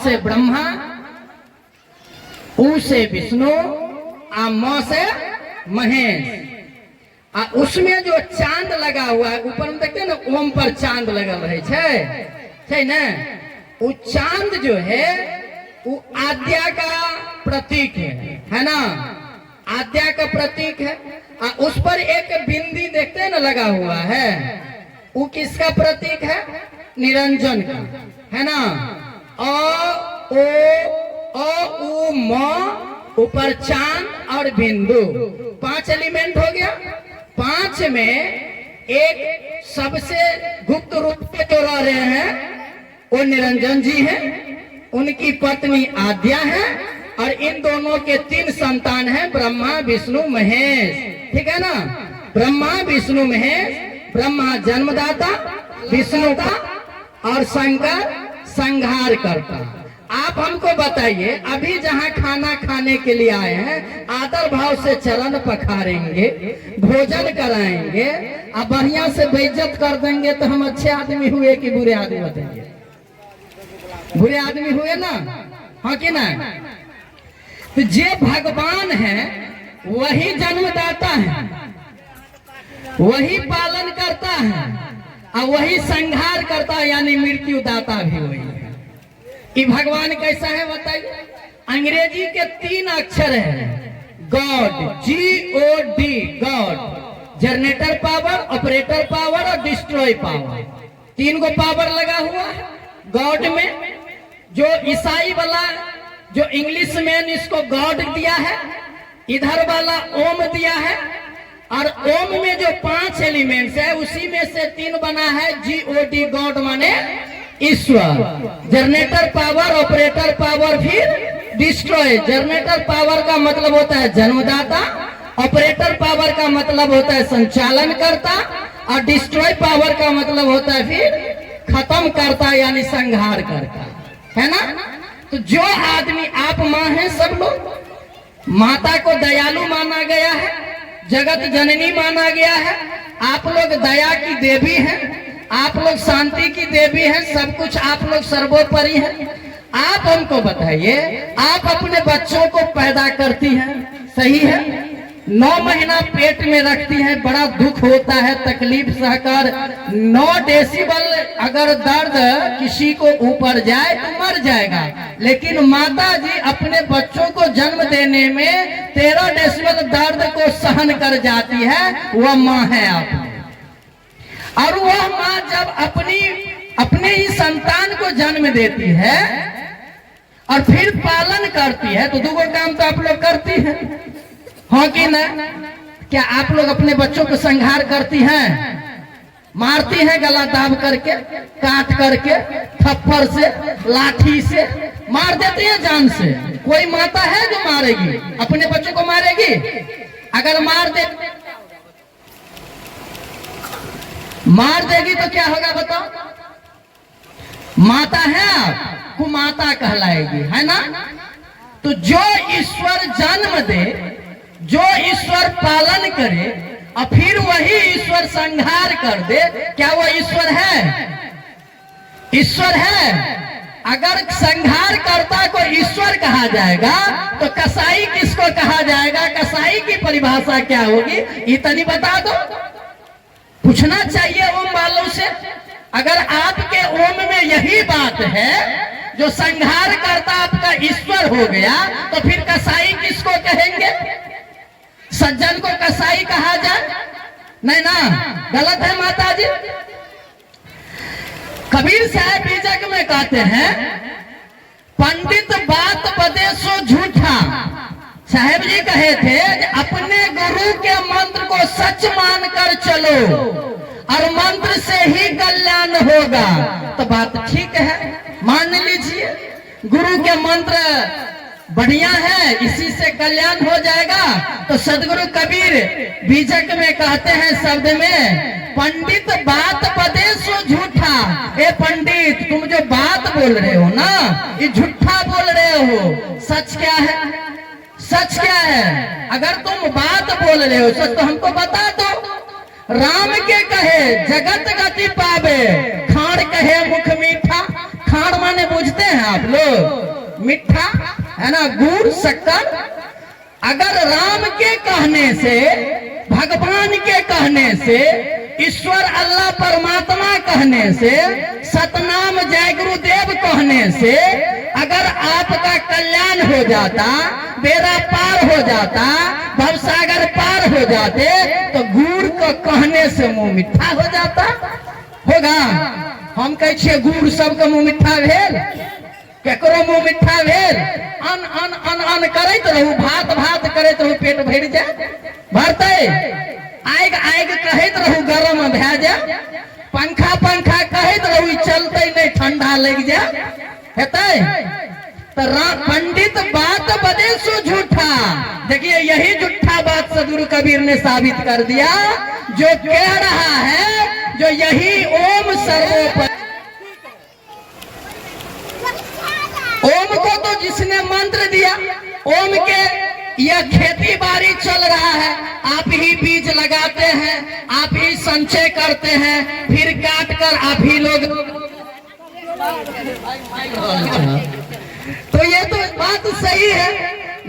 से ब्रह्मा, ऊ से विष्णु, आ म से महेश। उसमें जो चांद लगा हुआ है ऊपर में देखते हैं ना, ओम पर चांद लगल रहे छै ना। वो चांद जो है वो आद्या का प्रतीक है ना, आद्या का प्रतीक है। उस पर एक बिंदी देखते हैं ना लगा हुआ है, वो किसका प्रतीक है? निरंजन का, है ना। ओ म, ऊपर चांद और बिंदु, 5 एलिमेंट हो गया। 5 में एक सबसे गुप्त रूप में जो रह रहे हैं वो निरंजन जी हैं, उनकी पत्नी आद्या है, और इन दोनों के 3 संतान हैं, ब्रह्मा विष्णु महेश। ठीक है ना, ब्रह्मा विष्णु महेश। ब्रह्मा जन्मदाता, विष्णु का, और शंकर संहार करता। आप हमको बताइए, अभी जहाँ खाना खाने के लिए आए हैं, आदर भाव से चरण पखारेंगे, भोजन कराएंगे, अब बढ़िया से बेइज्जत कर देंगे तो हम अच्छे आदमी हुए कि बुरे आदमी बताइए? बुरे आदमी हुए ना, हाँ कि ना। तो जे भगवान है वही जन्मदाता है, वही पालन करता है, और वही संहार करता है, यानी मृत्यु दाता भी वही है। ये भगवान कैसा है बताइए? अंग्रेजी के 3 अक्षर है, God, GOD, God. Generator power, operator power और डिस्ट्रॉय पावर, 3 को पावर लगा हुआ है गॉड में। जो ईसाई वाला जो इंग्लिश में इसको गॉड दिया है, इधर वाला ओम दिया है, और ओम में जो 5 एलिमेंट्स है उसी में से 3 बना है, GOD, गॉड माने ईश्वर। जनरेटर पावर, ऑपरेटर पावर, फिर डिस्ट्रॉय। जनरेटर पावर का मतलब होता है जन्मदाता, ऑपरेटर पावर का मतलब होता है संचालन करता, और डिस्ट्रॉय पावर का मतलब होता है फिर खत्म करता, यानी संहार करता, है ना। तो जो आदमी, आप माँ हैं सब लोग, माता को दयालु माना गया है, जगत जननी माना गया है, आप लोग दया की देवी हैं, आप लोग शांति की देवी हैं, सब कुछ आप लोग सर्वोपरि हैं। आप हमको बताइए, आप अपने बच्चों को पैदा करती हैं, सही है, 9 महीना पेट में रखती हैं, बड़ा दुख होता है, तकलीफ सहकर 9 डेसिबल अगर दर्द किसी को ऊपर जाए तो मर जाएगा, लेकिन माता जी अपने बच्चों को जन्म देने में 13 डेसिबल दर्द को सहन कर जाती है, वह माँ है आप। और वह माँ जब अपने ही संतान को जन्म देती है और फिर पालन करती है, तो 2 काम तो आप लोग करती हैं, हाँ कि ना। क्या आप लोग अपने बच्चों को संहार करती हैं? मारती हैं गला दाब करके, काट करके, थप्पड़ से, लाठी से मार देती है जान से। कोई माता है जो मारेगी अपने बच्चों को? मारेगी? अगर मार देगी तो क्या होगा बताओ? माता है आप, कुमाता कहलाएगी, है ना। तो जो ईश्वर जन्म दे, जो ईश्वर पालन करे, और फिर वही ईश्वर संहार कर दे, क्या वो ईश्वर है? ईश्वर है। अगर संहार करता को ईश्वर कहा जाएगा तो कसाई किसको कहा जाएगा? कसाई की परिभाषा क्या होगी? इतनी बता दो। पूछना चाहिए ओम वालों से। अगर आपके ओम में यही बात है, जो संहार करता आपका ईश्वर हो गया, तो फिर कसाई किसको कहेंगे? सज्जन को कसाई कहा जाए? नहीं ना, गलत है माता जी। कबीर साहब बीजक में कहते हैं, पंडित बात बदे सो झूठा। साहब जी कहे थे, अपने गुरु के मंत्र को सच मानकर चलो और मंत्र से ही कल्याण होगा। तो बात ठीक है, मान लीजिए गुरु के मंत्र बढ़िया है, इसी से कल्याण हो जाएगा। तो सदगुरु कबीर बीजक में कहते हैं शब्द में, पंडित बात बदे सो झूठा। ए पंडित, तुम जो बात बोल रहे हो ना, ये झूठा बोल रहे हो। सच क्या है? सच क्या है? अगर तुम बात बोल रहे हो सच, तो हमको बता दो। राम के कहे जगत गति पावे, खाड़ कहे मुख मीठा, खाड़ माने पूछते हैं आप लोग, मीठा है ना, गुड़ शक्कर। अगर राम के कहने से, भगवान के कहने से, ईश्वर अल्लाह परमात्मा कहने से, सतनाम जय गुरुदेव कहने से अगर आपका कल्याण हो जाता, बेड़ा पार हो जाता, भवसागर पार हो जाते, तो गुड़ को कहने से मुंह मिठा हो जाता होगा। हम कहे छे गुड़ सबके मुंह मिठा भेल, केकरो मुंह मिठा भेल, अन अन अन अन करैत रहू, भात भात करैत रहू, पेट भर जाए, भरते। आग आग कहैत रहू, गरम भे जाए। पंखा पंखा कहैत रहू, चलते नहीं, ठंडा लग जाए, हेतै। तो पंडित बात बदे सो झूठा। देखिए यही झूठा बात सदगुरु कबीर ने साबित कर दिया। जो कह रहा है, जो यही ओम सर्वोपरि, ओम को तो जिसने मंत्र दिया, ओम के यह खेती बाड़ी चल रहा है, आप ही बीज लगाते हैं, आप ही संचय करते हैं, फिर काट कर आप ही लोग। तो ये तो बात सही है,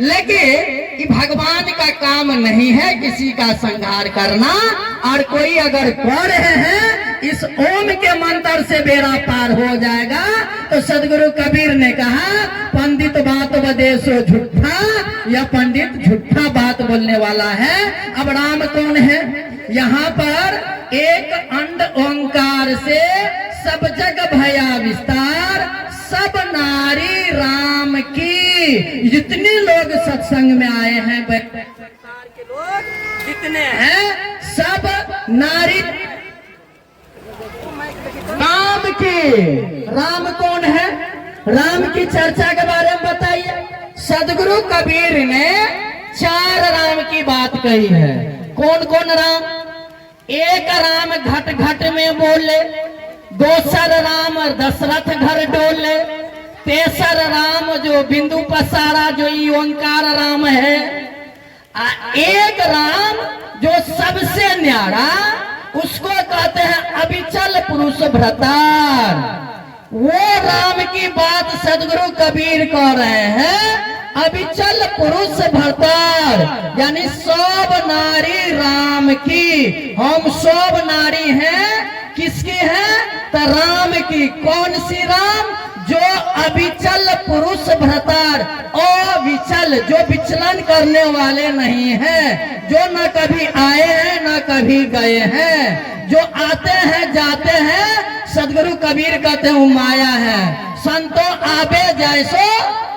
लेकिन भगवान का काम नहीं है किसी का संहार करना। और कोई अगर कर रहे हैं इस ओम के मंत्र से बेड़ा पार हो जाएगा। तो सदगुरु कबीर ने कहा, पंडित बात बदे सो झूठा, यह पंडित झूठा बात बोलने वाला है। अब राम कौन है? यहाँ पर एक अंड ओंकार से सब जग भया विस्तार, सब नारी राम की। जितने लोग सत्संग में आए हैं, संसार के लोग जितने हैं, सब नारी राम की। राम कौन है? राम की चर्चा के बारे में बताइए। सदगुरु कबीर ने 4 राम की बात कही है। कौन कौन राम? एक राम घट घट में बोले, दूसर राम दशरथ घर डोले, तेसर राम जो बिंदु पसारा, जो ओंकार राम है। एक राम जो सबसे न्यारा, उसको कहते हैं अविचल पुरुष भ्रतार। वो राम की बात सदगुरु कबीर कह रहे हैं, अविचल पुरुष भ्रतार, यानी सब नारी राम की। हम सब नारी हैं, किसकी है? तो राम की। कौन सी राम? जो अविचल पुरुष भ्रतार, अविचल, जो विचलन करने वाले नहीं हैं, जो न कभी आए हैं न कभी गए हैं, जो आते हैं जाते हैं। सदगुरु कबीर कहते हैं वो माया है। संतो आबे जैसो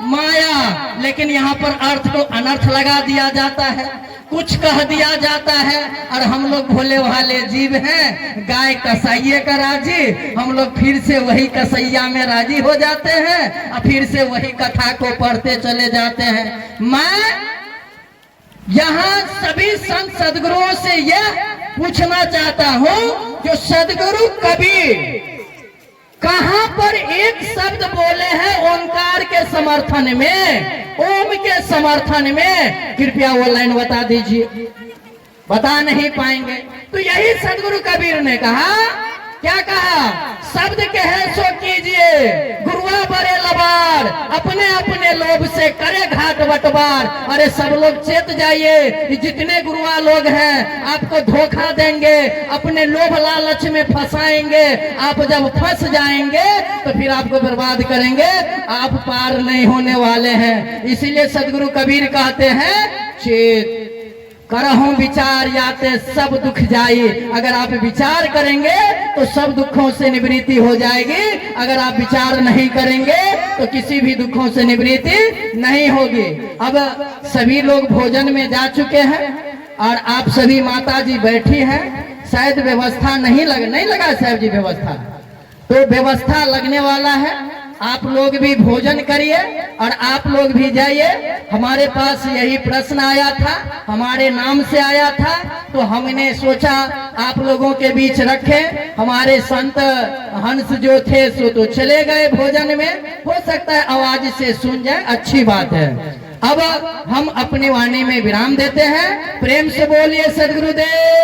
माया। लेकिन यहाँ पर अर्थ को अनर्थ लगा दिया जाता है, कुछ कह दिया जाता है। और हम लोग भोले भाले जीव हैं, गाय कसाइये का राजी, हम लोग फिर से वही कसैया में राजी हो जाते हैं और फिर से वही कथा को पढ़ते चले जाते हैं। मैं यहाँ सभी संत सदगुरुओं से यह पूछना चाहता हूँ, जो सदगुरु कबीर कहां पर एक शब्द बोले हैं ओंकार के समर्थन में, ओम के समर्थन में? कृपया वो लाइन बता दीजिए। बता नहीं पाएंगे। तो यही सदगुरु कबीर ने कहा, क्या कहा? शब्द कहे सो कीजिए, गुरुआ बड़े लबार, अपने अपने लोभ से करे घाट बटवार। अरे सब लोग चेत जाइए, जितने गुरुआ लोग हैं आपको धोखा देंगे, अपने लोभ लालच में फंसाएंगे। आप जब फंस जाएंगे तो फिर आपको बर्बाद करेंगे, आप पार नहीं होने वाले हैं। इसीलिए सदगुरु कबीर कहते हैं, चेत करहूं विचार याते सब दुख जाई। अगर आप विचार करेंगे तो सब दुखों से निवृत्ति हो जाएगी। अगर आप विचार नहीं करेंगे तो किसी भी दुखों से निवृत्ति नहीं होगी। अब सभी लोग भोजन में जा चुके हैं और आप सभी माता जी बैठी हैं। शायद व्यवस्था नहीं लगा साहब जी व्यवस्था, तो व्यवस्था लगने वाला है। आप लोग भी भोजन करिए और आप लोग भी जाइए। हमारे पास यही प्रश्न आया था, हमारे नाम से आया था, तो हमने सोचा आप लोगों के बीच रखें। हमारे संत हंस जो थे सो तो चले गए भोजन में, हो सकता है आवाज से सुन जाए, अच्छी बात है। अब हम अपनी वाणी में विराम देते हैं। प्रेम से बोलिए सद्गुरुदेव।